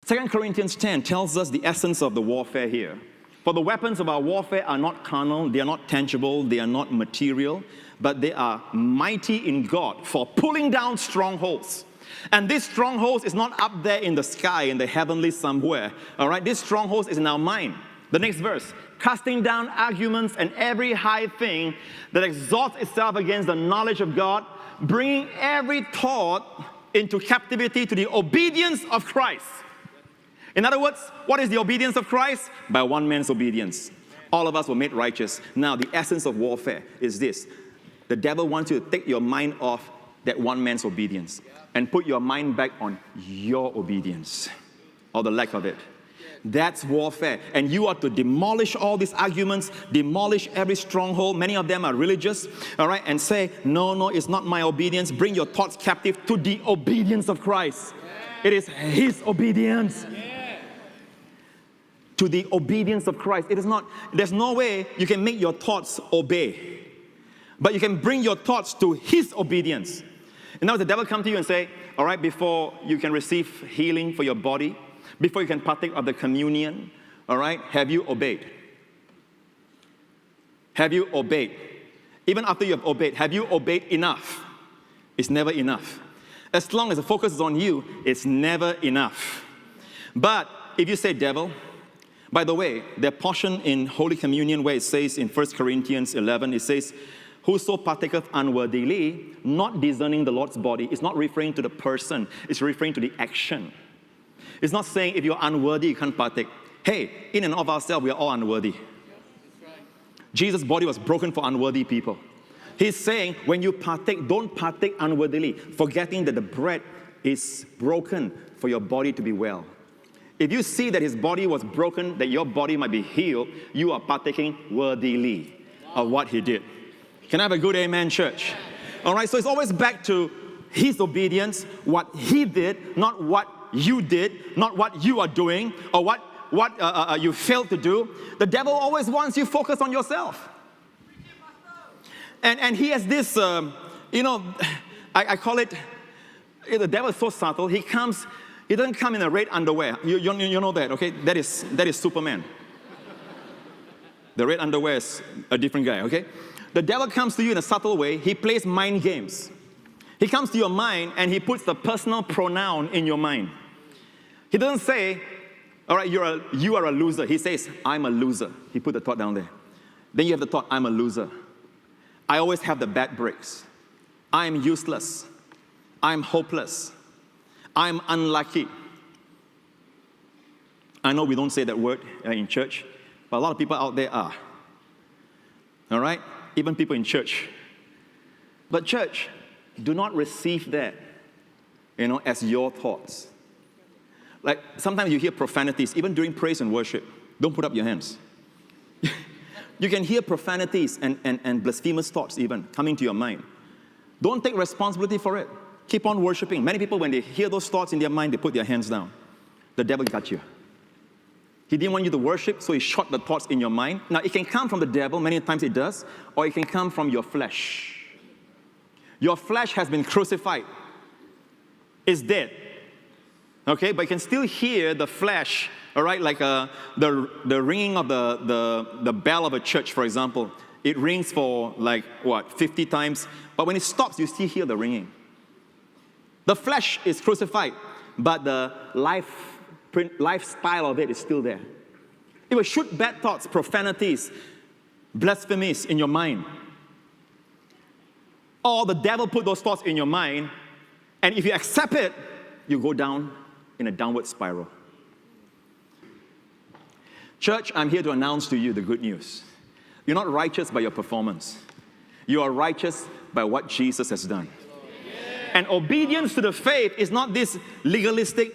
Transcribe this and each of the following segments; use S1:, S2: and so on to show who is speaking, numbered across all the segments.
S1: 2 Corinthians 10 tells us the essence of the warfare here. For the weapons of our warfare are not carnal, they are not tangible, they are not material, but they are mighty in God for pulling down strongholds. And this strongholds is not up there in the sky, in the heavenly somewhere. All right, this strongholds is in our mind. The next verse, casting down arguments and every high thing that exalts itself against the knowledge of God, bringing every thought into captivity to the obedience of Christ. In other words, what is the obedience of Christ? By one man's obedience. All of us were made righteous. Now, the essence of warfare is this. The devil wants you to take your mind off that one man's obedience and put your mind back on your obedience, or the lack of it. That's warfare. And you are to demolish all these arguments, demolish every stronghold. Many of them are religious, all right, and say, no, it's not my obedience. Bring your thoughts captive to the obedience of Christ. It is His obedience. To the obedience of Christ. It is not, there's no way you can make your thoughts obey. But you can bring your thoughts to His obedience. And now the devil come to you and say, all right, before you can receive healing for your body, before you can partake of the communion, all right, have you obeyed? Have you obeyed? Even after you have obeyed, have you obeyed enough? It's never enough. As long as the focus is on you, it's never enough. But if you say, devil, by the way, the portion in Holy Communion where it says in 1 Corinthians 11, it says, whoso partaketh unworthily, not discerning the Lord's body, is not referring to the person, it's referring to the action. It's not saying if you're unworthy, you can't partake. Hey, in and of ourselves, we are all unworthy. Jesus' body was broken for unworthy people. He's saying when you partake, don't partake unworthily, forgetting that the bread is broken for your body to be well. If you see that His body was broken, that your body might be healed, you are partaking worthily of what He did. Can I have a good amen, church? All right, so it's always back to His obedience, what He did, not what you did, not what you are doing, or what you failed to do. The devil always wants you focused on yourself. And he has this, I call it, the devil is so subtle. He doesn't come in a red underwear. You know that, okay? That is Superman. The red underwear is a different guy, okay? The devil comes to you in a subtle way. He plays mind games. He comes to your mind and he puts the personal pronoun in your mind. He doesn't say, all right, you are a loser. He says, I'm a loser. He put the thought down there. Then you have the thought, I'm a loser. I always have the bad breaks. I'm useless. I'm hopeless. I'm unlucky. I know we don't say that word in church, but a lot of people out there are. All right? Even people in church. But church, do not receive that, as your thoughts. Like sometimes you hear profanities, even during praise and worship. Don't put up your hands. You can hear profanities and blasphemous thoughts even coming to your mind. Don't take responsibility for it. Keep on worshiping. Many people, when they hear those thoughts in their mind, they put their hands down. The devil got you. He didn't want you to worship, so he shot the thoughts in your mind. Now, it can come from the devil, many times it does, or it can come from your flesh. Your flesh has been crucified. It's dead. Okay, but you can still hear the flesh, all right, like the ringing of the bell of a church, for example. It rings for 50 times, but when it stops, you still hear the ringing. The flesh is crucified, but the lifestyle of it is still there. It will shoot bad thoughts, profanities, blasphemies in your mind. Or the devil put those thoughts in your mind, and if you accept it, you go down in a downward spiral. Church, I'm here to announce to you the good news. You're not righteous by your performance. You are righteous by what Jesus has done. And obedience to the faith is not this legalistic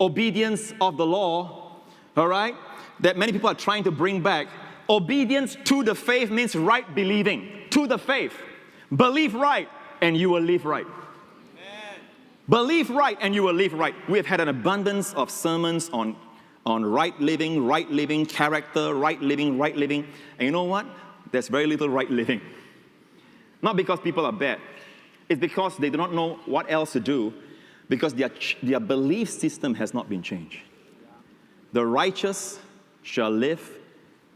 S1: obedience of the law, all right, that many people are trying to bring back. Obedience to the faith means right believing. To the faith. Believe right, and you will live right. Amen. Believe right, and you will live right. We have had an abundance of sermons on right living, character, right living. And you know what? There's very little right living. Not because people are bad. It's because they do not know what else to do, because their belief system has not been changed. the righteous shall live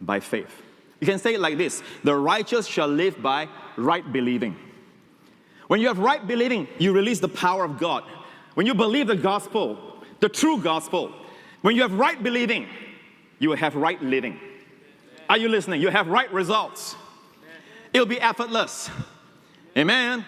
S1: by faith. You can say it like this: the righteous shall live by right believing. When you have right believing, you release the power of God. When you believe the gospel, the true gospel, when you have right believing, you will have right living. Are you listening? You have right results. It'll be effortless. Amen.